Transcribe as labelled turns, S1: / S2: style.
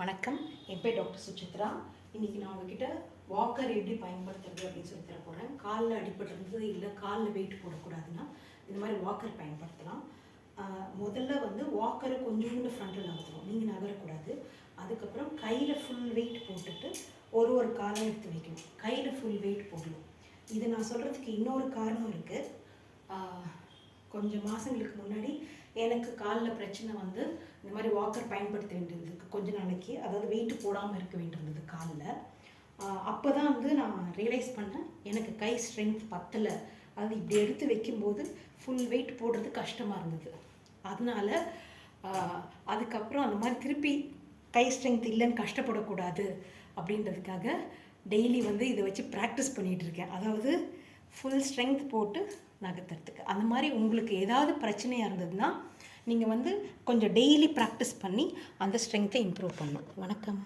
S1: வணக்கம், என் பேர் டாக்டர் சுசித்ரா. இன்றைக்கி நான் உங்ககிட்ட வாக்கர் எப்படி பயன்படுத்துறது அப்படின்னு சொல்லி தர போகிறேன். காலில் அடிபடுறது இல்லை காலில் வெயிட் போடக்கூடாதுன்னா இந்த மாதிரி வாக்கர் பயன்படுத்தலாம். முதல்ல வாக்கரை கொஞ்சோண்டு ஃப்ரண்ட்டில் நகர்த்தணும், நீங்கள் நகரக்கூடாது. அதுக்கப்புறம் கையில் ஃபுல் வெயிட் போட்டுட்டு ஒரு காலை எடுத்து வைக்கணும், கையில் ஃபுல் வெயிட் போடணும். இது நான் சொல்கிறதுக்கு இன்னொரு காரணம் இருக்குது. கொஞ்சம் மாதங்களுக்கு முன்னாடி எனக்கு காலில் பிரச்சனை இந்த மாதிரி வாக்கர் பயன்படுத்த வேண்டியதுக்கு கொஞ்ச நாளைக்கு, அதாவது வெயிட் போடாமல் இருக்க வேண்டியிருந்தது காலில். அப்போ தான் நான் ரியலைஸ் பண்ணேன், எனக்கு கை ஸ்ட்ரென்த் பத்தலை. அது இப்படி எடுத்து வைக்கும்போது ஃபுல் வெயிட் போடுறது கஷ்டமாக இருந்தது. அதனால் அதுக்கப்புறம் அந்த மாதிரி திருப்பி கை ஸ்ட்ரென்த் இல்லைன்னு கஷ்டப்படக்கூடாது அப்படின்றதுக்காக டெய்லி இதை வச்சு ப்ராக்டிஸ் பண்ணிகிட்ருக்கேன். அதாவது ஃபுல் ஸ்ட்ரென்த் போட்டு நகர்த்துறதுக்கு. அந்த மாதிரி உங்களுக்கு ஏதாவது பிரச்சனையாக இருந்ததுன்னா நீங்கள் கொஞ்சம் டெய்லி ப்ராக்டிஸ் பண்ணி அந்த ஸ்ட்ரென்த்தை இம்ப்ரூவ் பண்ணணும். வணக்கம்.